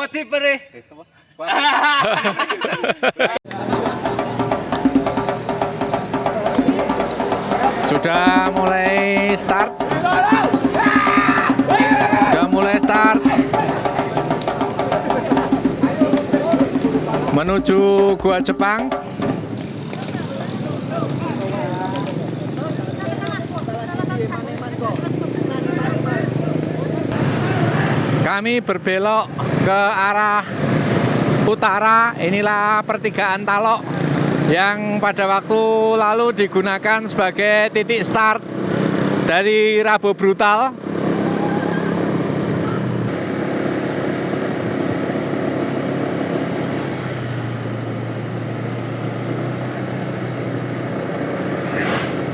Wedi perih. Sudah mulai start. Menuju Gua Jepang. Kami berbelok ke arah utara. Inilah pertigaan Talok yang pada waktu lalu digunakan sebagai titik start dari Rabo Brutal.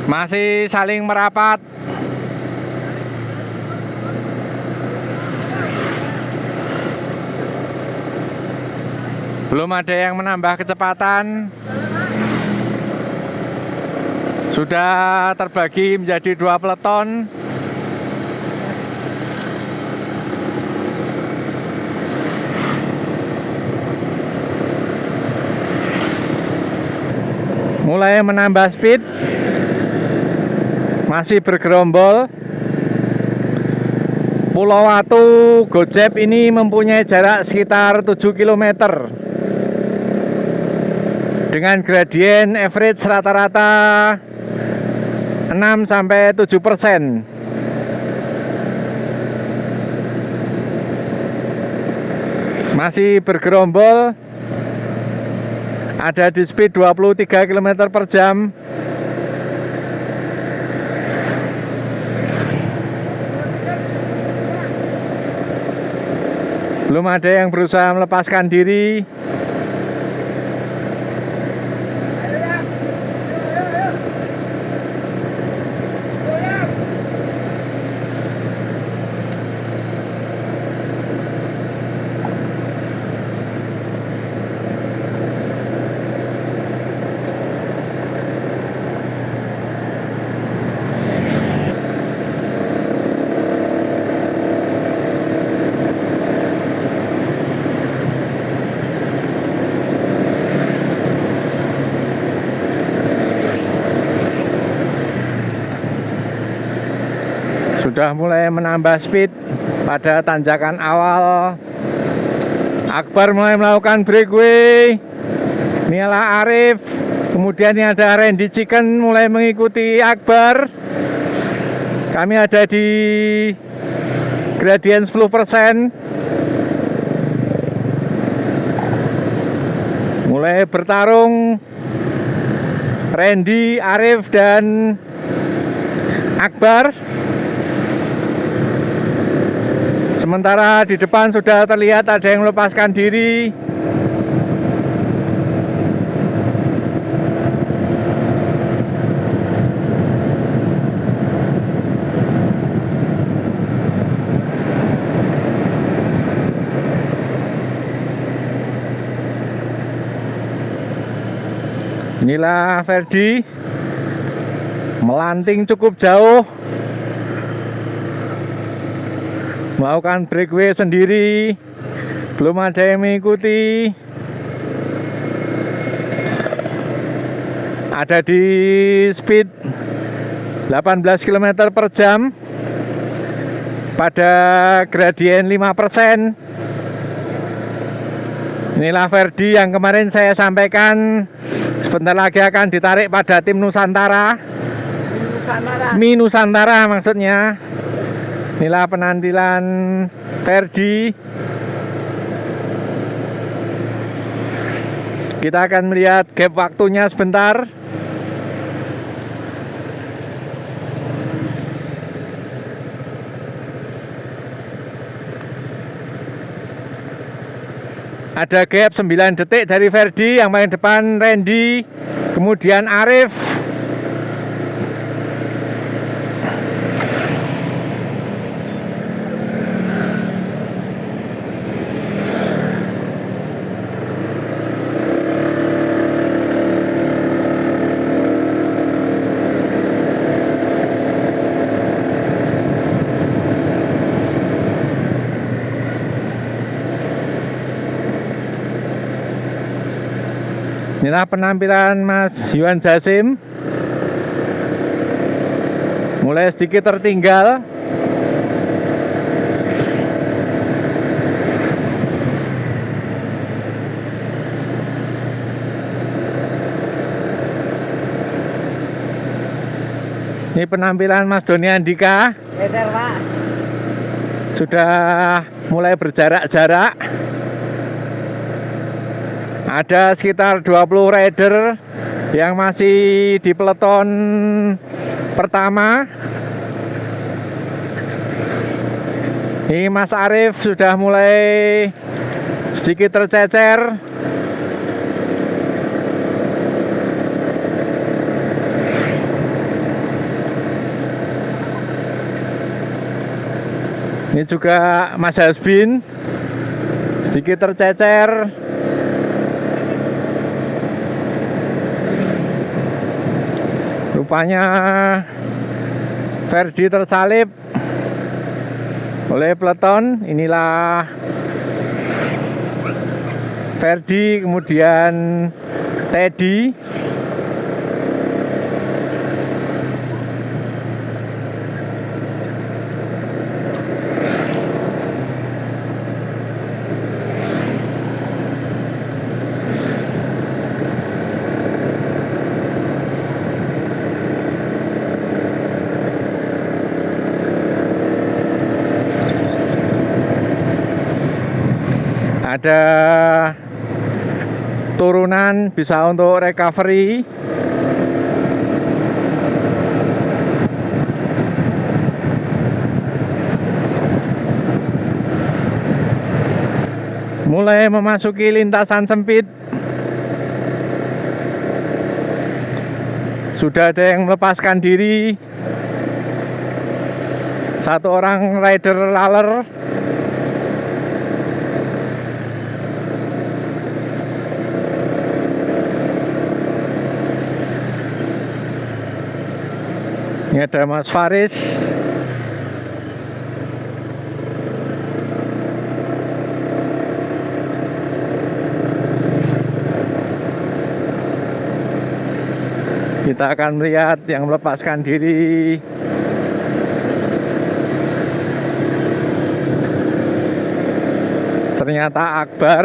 Masih saling merapat. Belum ada yang menambah kecepatan. Sudah terbagi menjadi 2 peleton. Mulai menambah speed. Masih bergerombol. Pulau Watu Gojep ini mempunyai jarak sekitar 7 km dengan gradien average rata-rata 6-7%. Masih bergerombol. Ada di speed 23 km per jam. Belum ada yang berusaha melepaskan diri. Sudah mulai menambah speed pada tanjakan awal. Akbar mulai melakukan breakaway. Inilah Arif. Kemudian ini ada Randy Chicken mulai mengikuti Akbar. Kami ada di gradien 10%. Mulai bertarung Randy, Arif, dan Akbar. Sementara di depan sudah terlihat ada yang melepaskan diri. Inilah Ferdi melanting cukup jauh, melakukan breakaway sendiri. Belum ada yang mengikuti. Ada di speed 18 km per jam pada gradien 5%. Inilah Ferdi yang kemarin saya sampaikan sebentar lagi akan ditarik pada tim Nusantara. Mi Nusantara maksudnya. Inilah penampilan Ferdi. Kita akan melihat gap waktunya sebentar. Ada gap 9 detik dari Ferdi, yang paling depan Randy, kemudian Arif. Inilah penampilan Mas Yuan Jasim. Mulai sedikit tertinggal. Ini penampilan Mas Doni Andika. Pak. Sudah mulai berjarak-jarak. Ada sekitar 20 rider yang masih di peleton pertama. Ini Mas Arif sudah mulai sedikit tercecer. Ini juga Mas Hasbin sedikit tercecer. Rupanya Ferdi tersalip oleh peleton. Inilah Ferdi, kemudian Teddy. Ada turunan bisa untuk recovery. Mulai memasuki lintasan sempit. Sudah ada yang melepaskan diri. Satu orang rider laler. Ini ada Mas Faris. Kita akan melihat yang melepaskan diri. Ternyata Akbar.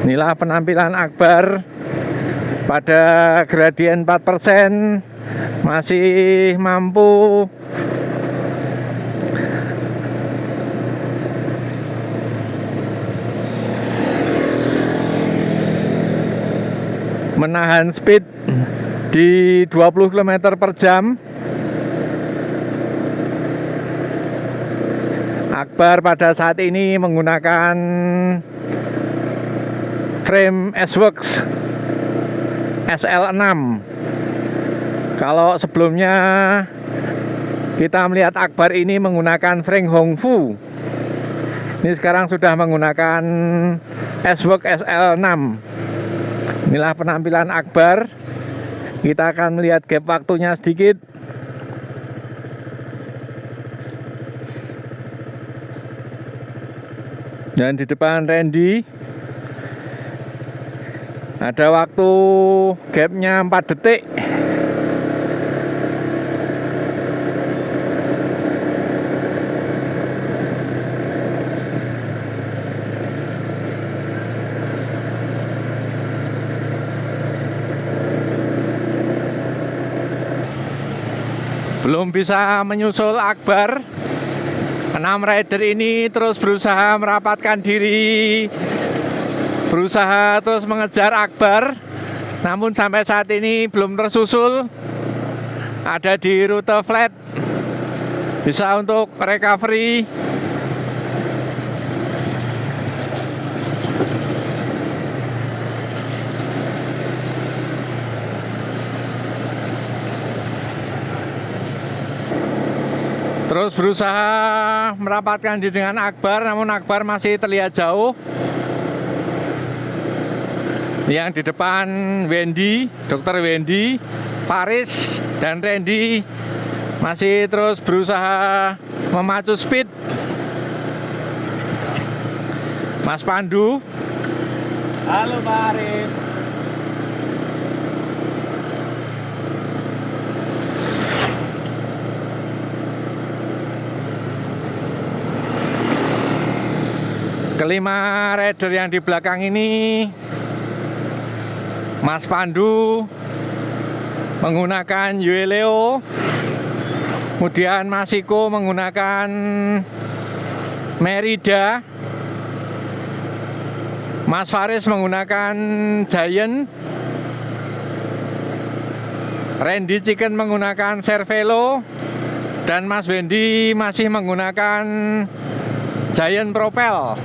Inilah penampilan Akbar pada gradien 4%, masih mampu menahan speed di 20 km per jam. Akbar pada saat ini menggunakan frame S-Works SL6. Kalau sebelumnya kita melihat Akbar ini menggunakan frame Hongfu, ini sekarang sudah menggunakan S-Works SL6. Inilah penampilan Akbar. Kita akan melihat gap waktunya sedikit. Dan di depan Randy ada waktu gapnya 4 detik. Belum bisa menyusul Akbar. 6 rider ini terus berusaha merapatkan diri, berusaha terus mengejar Akbar, namun sampai saat ini belum tersusul. Ada di rute flat, bisa untuk recovery. Terus berusaha merapatkan diri dengan Akbar, namun Akbar masih terlihat jauh. Yang di depan Wendy, Dr. Wendy, Faris, dan Randy masih terus berusaha memacu speed. Mas Pandu. Halo Pak Arif. Kelima rider yang di belakang ini, Mas Pandu menggunakan Yueleo, kemudian Mas Iko menggunakan Merida, Mas Faris menggunakan Giant, Randy Chicken menggunakan Cervelo, dan Mas Wendy masih menggunakan Giant Propel.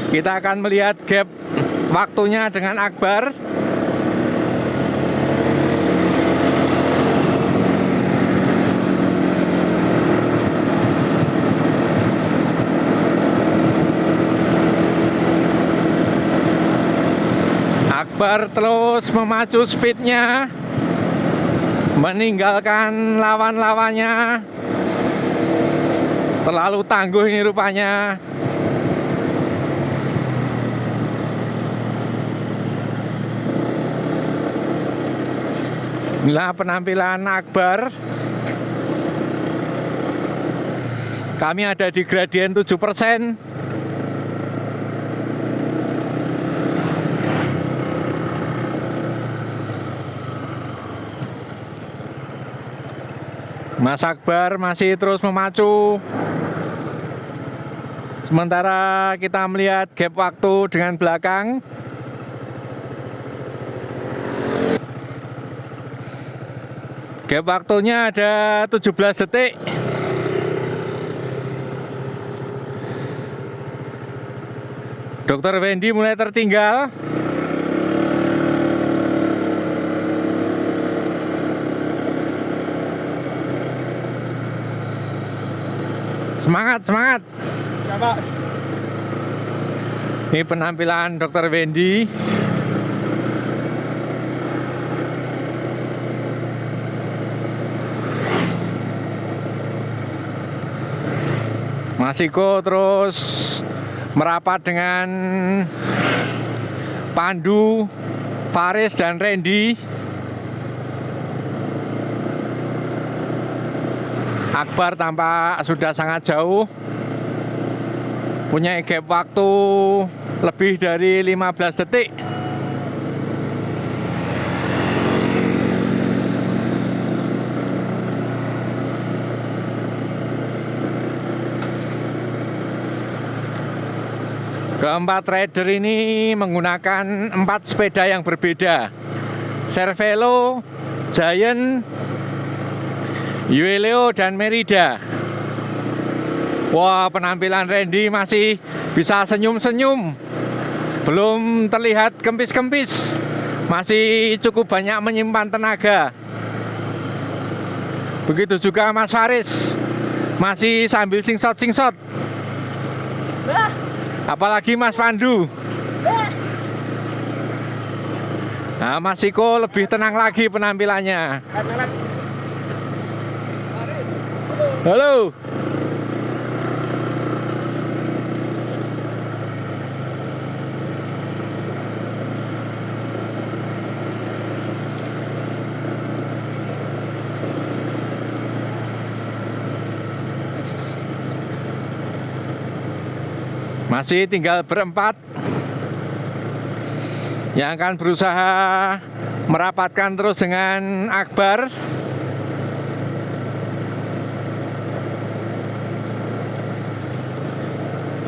Kita akan melihat gap waktunya dengan Akbar. Akbar terus memacu speednya, meninggalkan lawan-lawannya. Terlalu tangguh ini rupanya. Inilah penampilan Akbar. Kami ada di gradien 7%. Mas Akbar masih terus memacu. Sementara kita melihat gap waktu dengan belakang. Gap waktunya ada 17 detik. Dr. Wendy mulai tertinggal. Semangat, semangat. Ya, Pak. Ini penampilan Dr. Wendy. Mas Iko terus merapat dengan Pandu, Faris, dan Randy. Akbar tampak sudah sangat jauh, punya gap waktu lebih dari 15 detik. Keempat rider ini menggunakan 4 sepeda yang berbeda: Cervelo, Giant, Yueleo, dan Merida. Wah, penampilan Randy masih bisa senyum-senyum, belum terlihat kempis-kempis, masih cukup banyak menyimpan tenaga. Begitu juga Mas Faris, masih sambil singsot-singsot. Apalagi Mas Pandu. Nah, Mas Iko lebih tenang lagi penampilannya. Halo. Masih tinggal berempat yang akan berusaha merapatkan terus dengan Akbar.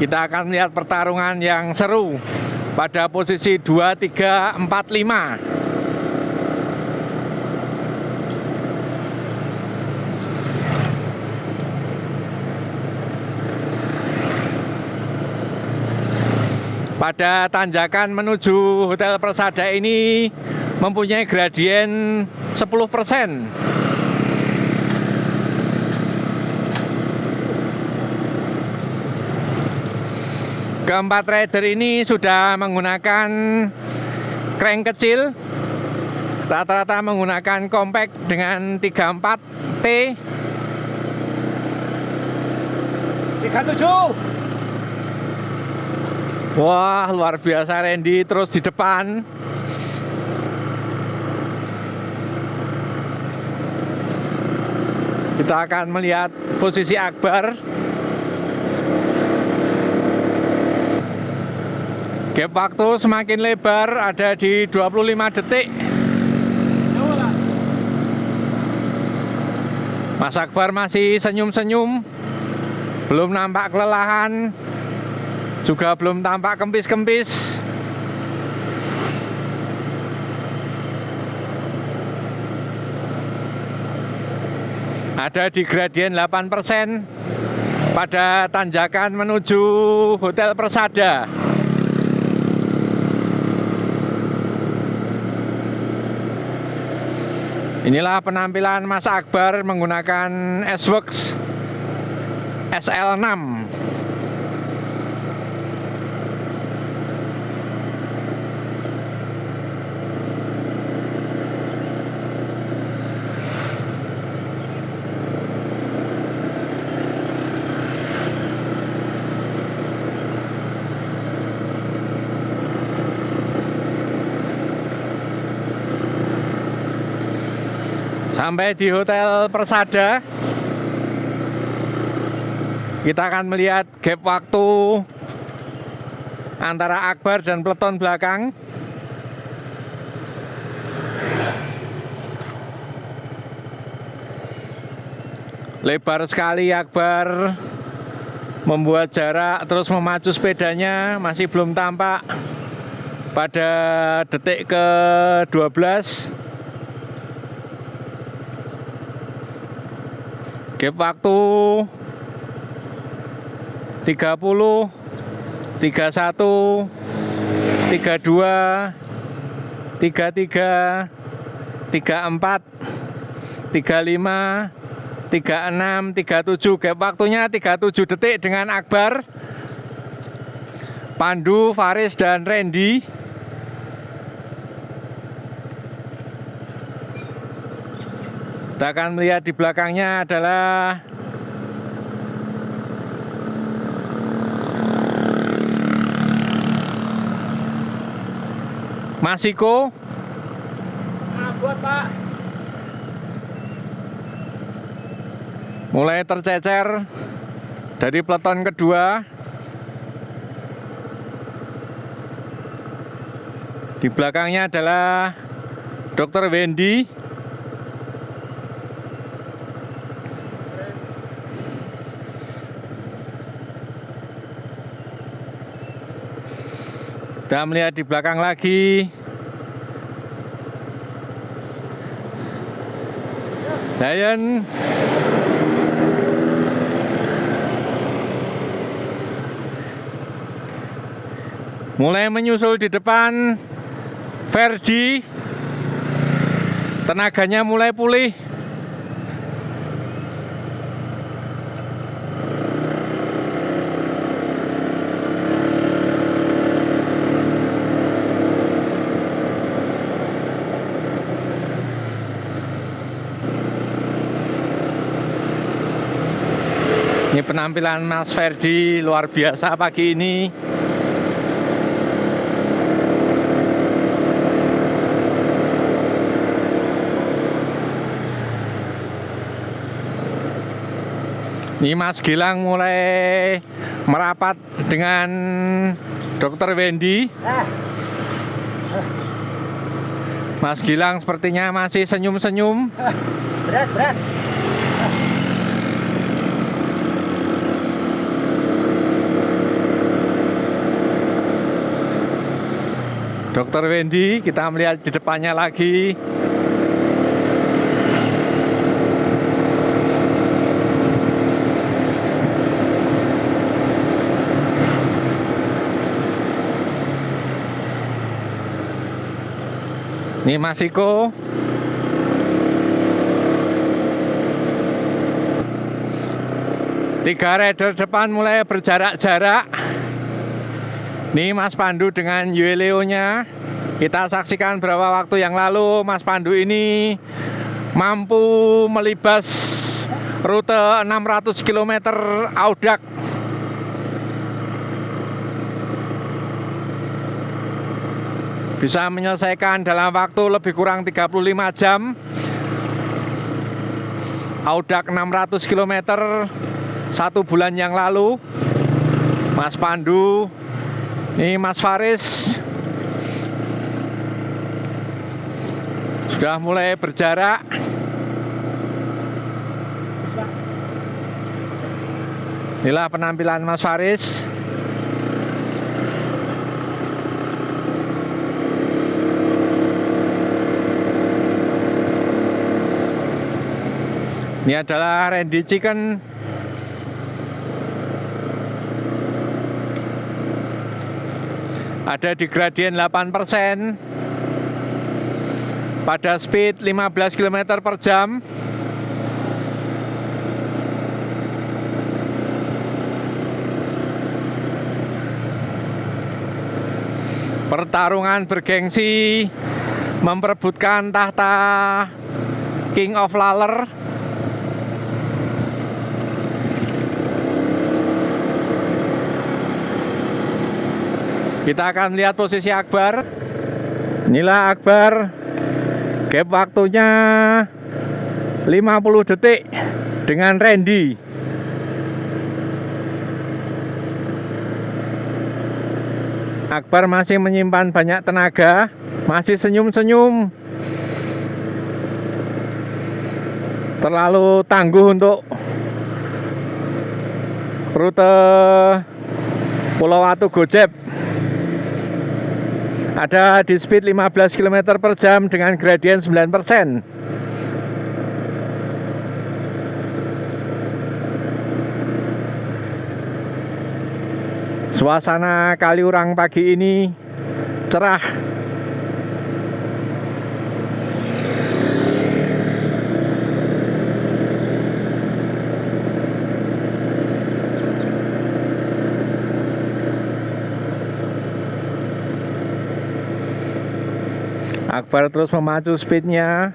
Kita akan melihat pertarungan yang seru pada posisi 2, 3, 4, 5. Pada tanjakan menuju Hotel Persada ini mempunyai gradien 10%. Keempat rider ini sudah menggunakan crank kecil, rata-rata menggunakan compact dengan 34 T. 37. Wah, luar biasa Randy, terus di depan. Kita akan melihat posisi Akbar. Gap waktu semakin lebar, ada di 25 detik. Mas Akbar masih senyum-senyum, belum nampak kelelahan, juga belum tampak kempis-kempis. Ada di gradien 8% pada tanjakan menuju Hotel Persada. Inilah penampilan Mas Akbar menggunakan S-Works SL6. Sampai di Hotel Persada, kita akan melihat gap waktu antara Akbar dan peleton belakang. Lebar sekali Akbar membuat jarak, terus memacu sepedanya, masih belum tampak pada detik ke-12. Gap waktu 30, 31, 32, 33, 34, 35, 36, 37. Gap waktunya 37 detik dengan Akbar, Pandu, Faris, dan Randy. Kita akan melihat di belakangnya adalah Masiko. Buat Pak. Mulai tercecer dari peleton kedua. Di belakangnya adalah Dr. Wendy. Kita melihat di belakang lagi Lion. Mulai menyusul di depan Ferdi. Tenaganya mulai pulih. Ini penampilan Mas Ferdi luar biasa pagi ini. Ini Mas Gilang mulai merapat dengan Dr. Wendy. Mas Gilang sepertinya masih senyum-senyum. Berat. Dr. Wendy, kita melihat di depannya lagi. Ini Masiko. Tiga rider depan mulai berjarak-jarak. Ini Mas Pandu dengan Yueleo-nya. Kita saksikan beberapa waktu yang lalu Mas Pandu ini mampu melibas rute 600 km Audak. Bisa menyelesaikan dalam waktu lebih kurang 35 jam. Audak 600 km 1 bulan yang lalu. Mas Pandu, ini Mas Faris sudah mulai berjarak. Inilah penampilan Mas Faris. Ini adalah Randy Chicken. Ada di gradien 8% pada speed 15 km per jam. Pertarungan bergengsi memperebutkan tahta King of Laler. Kita akan lihat posisi Akbar. Inilah Akbar. Gap waktunya 50 detik dengan Randy. Akbar masih menyimpan banyak tenaga, masih senyum-senyum. Terlalu tangguh untuk rute Pulau Watu Gojeb. Ada di speed 15 km per jam dengan gradien 9%. Suasana Kaliurang pagi ini cerah. Akbar terus memacu speednya.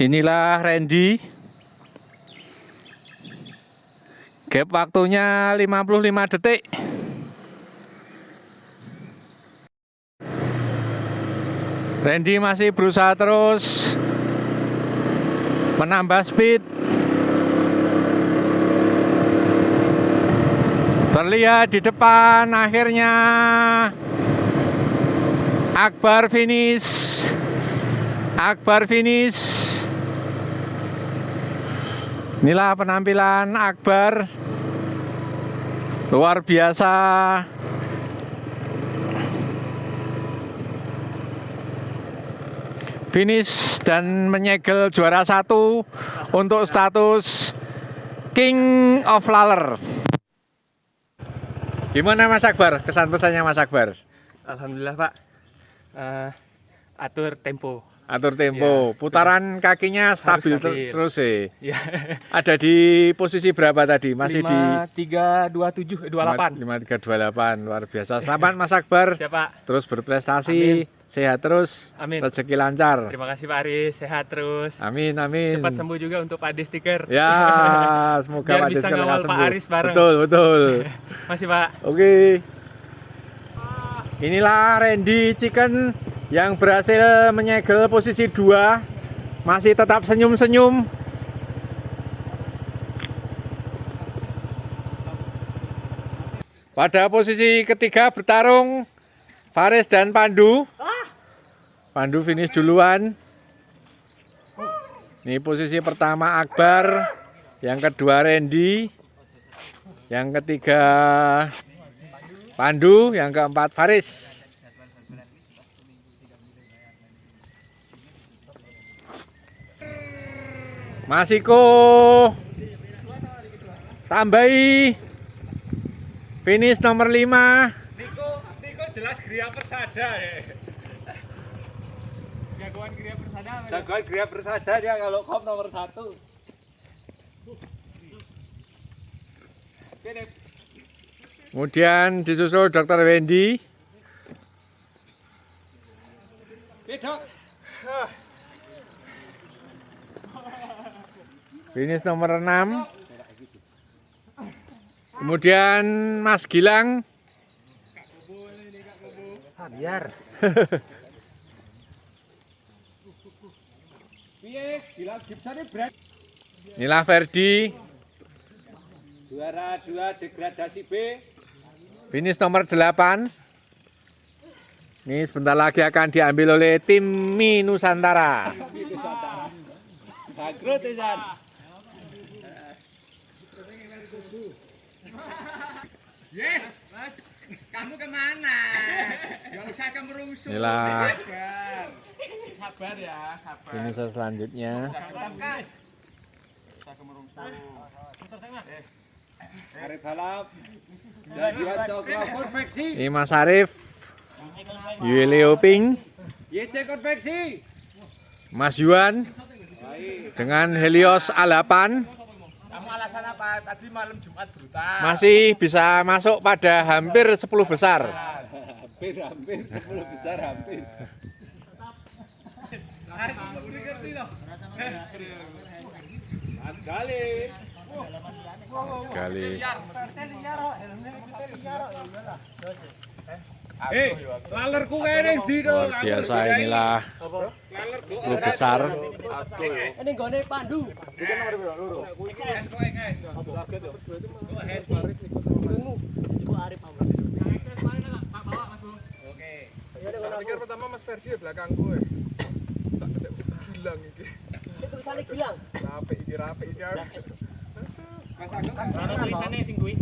Inilah Randy. Gap waktunya 55 detik. Randy masih berusaha terus menambah speed. Terlihat di depan akhirnya Akbar finish. Akbar finish. Inilah penampilan Akbar. Luar biasa. Finish dan menyegel juara 1 untuk status King of Laler. Gimana Mas Akbar? Kesan pesannya Mas Akbar? Alhamdulillah Pak. Atur tempo. Atur tempo, ya, putaran kakinya stabil terus sih. Ya. Ada di posisi berapa tadi? Masih 5327 28. 5328, luar biasa. Selamat Mas Akbar. Siapa? Terus berprestasi, amin. Sehat terus, amin. Rezeki lancar. Terima kasih Pak Aris, sehat terus. Amin, amin. Cepat sembuh juga untuk Pak Ade Stiker. Ya, semoga biar Pak Ade bisa ngawal Pak Aris bareng. Betul, betul. Masih Pak. Oke. Inilah Randy Chicken yang berhasil menyegel posisi 2. Masih tetap senyum-senyum. Pada posisi ketiga bertarung Faris dan Pandu. Pandu finish duluan. Ini posisi pertama Akbar, yang kedua Randy, yang ketiga Pandu, yang keempat Faris. Masiko tambahi finish nomor 5. Niko jelas Gria Persada ya. Jagoan Gria Persada. Jagoan Gria Persada dia kalau kop nomor 1. Kemudian disusul Dr. Wendy. Finish nomor 6. Kemudian Mas Gilang. Biar. Inilah Ferdi. Juara 2 degradasi B. Finish nomor 8. Ini sebentar lagi akan diambil oleh tim Mi Nusantara. Bangkrut Izan. Yes, Mas. Kamu kemana? Gak usah kemerungsuk. Inilah Sabar ya, sabar. finisher selanjutnya. Arif balap. Dan dia Cokro konveksi. Ini Mas Arif, Yuleo Ping, YC konveksi. Mas Yuan dengan Helios A8 Kamu alasan apa? Tadi malam Jumat brutal. masih bisa masuk pada hampir 10 besar. Hampir 10 besar hampir. Mas Gali. Sekali. Lalerku kene ndi to? Luar biasa, inilah 10 besar. Ini gone Pandu. Pikir pertama Mas Ferdi di belakangku ya. Tak ketek hilang iki. Tulisannya Gilang. Rapi iki. Mas Agung kan Ana tulisannya sing kuwi.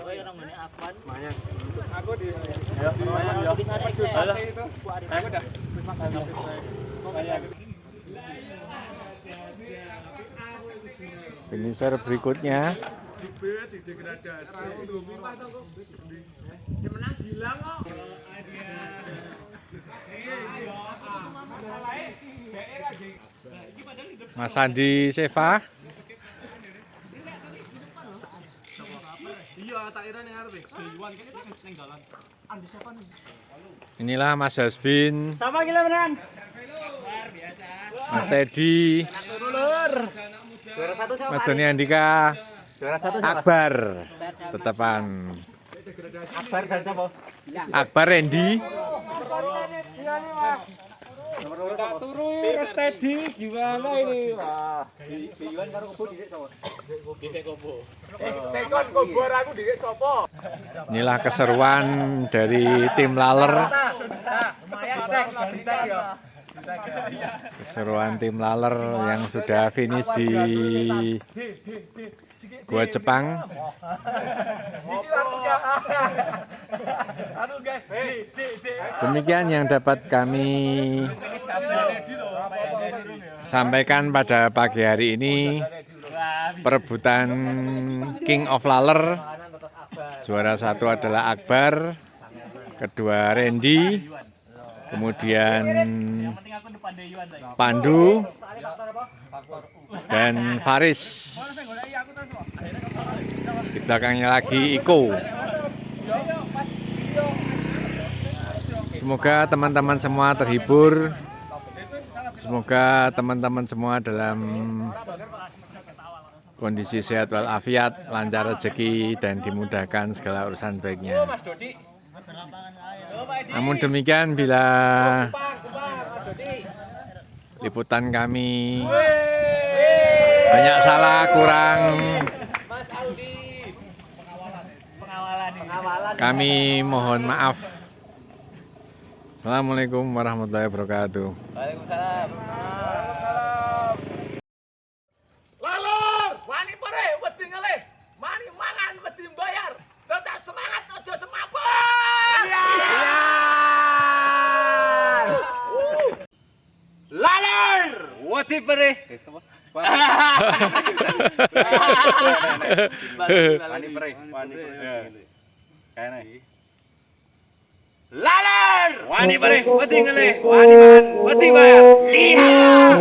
Oh, ya namanya Afan. Aku di Tulisannya Excel. itu. Aku dah. Finisher berikutnya. Di degradasi. Yang menang Gilang kok. Mas Andi Seva. Inilah Mas Hasbin, Sama gila beneran. Mas Teddy, Juara 1 siapa? Mas Doni Andika, Juara 1 siapa? Akbar, tetepan. Akbar dan siapa? Akbar Randy, turu Mas Teddy gimana ini? Wah, Iwan karo Kebo dhisik sapa? Dhisik Kebo. Tekon kobor aku dikit sopo? inilah keseruan dari tim Laler. Keseruan tim Laler yang sudah finish di Gua Jepang. Demikian yang dapat kami sampaikan pada pagi hari ini. Perebutan King of Laler. Juara 1 adalah Akbar, kedua Randy, kemudian Pandu dan Faris. Di belakangnya lagi Iko. Semoga teman-teman semua terhibur. Semoga teman-teman semua dalam kondisi sehat walafiat, lancar rezeki, dan dimudahkan segala urusan baiknya. Namun demikian, bila liputan kami banyak salah, kurang, kami mohon maaf. Assalamualaikum warahmatullahi wabarakatuh. Lalur, wani pare, wedi ngalih. Mani mangan, wedi bayar. Tetap semangat, ojo semabuk. Iya. Lalur, wedi pare. Wani pare. Kayane. Lalur, wani pare, wedi ngalih. Wani mangan, wedi bayar. Lihat.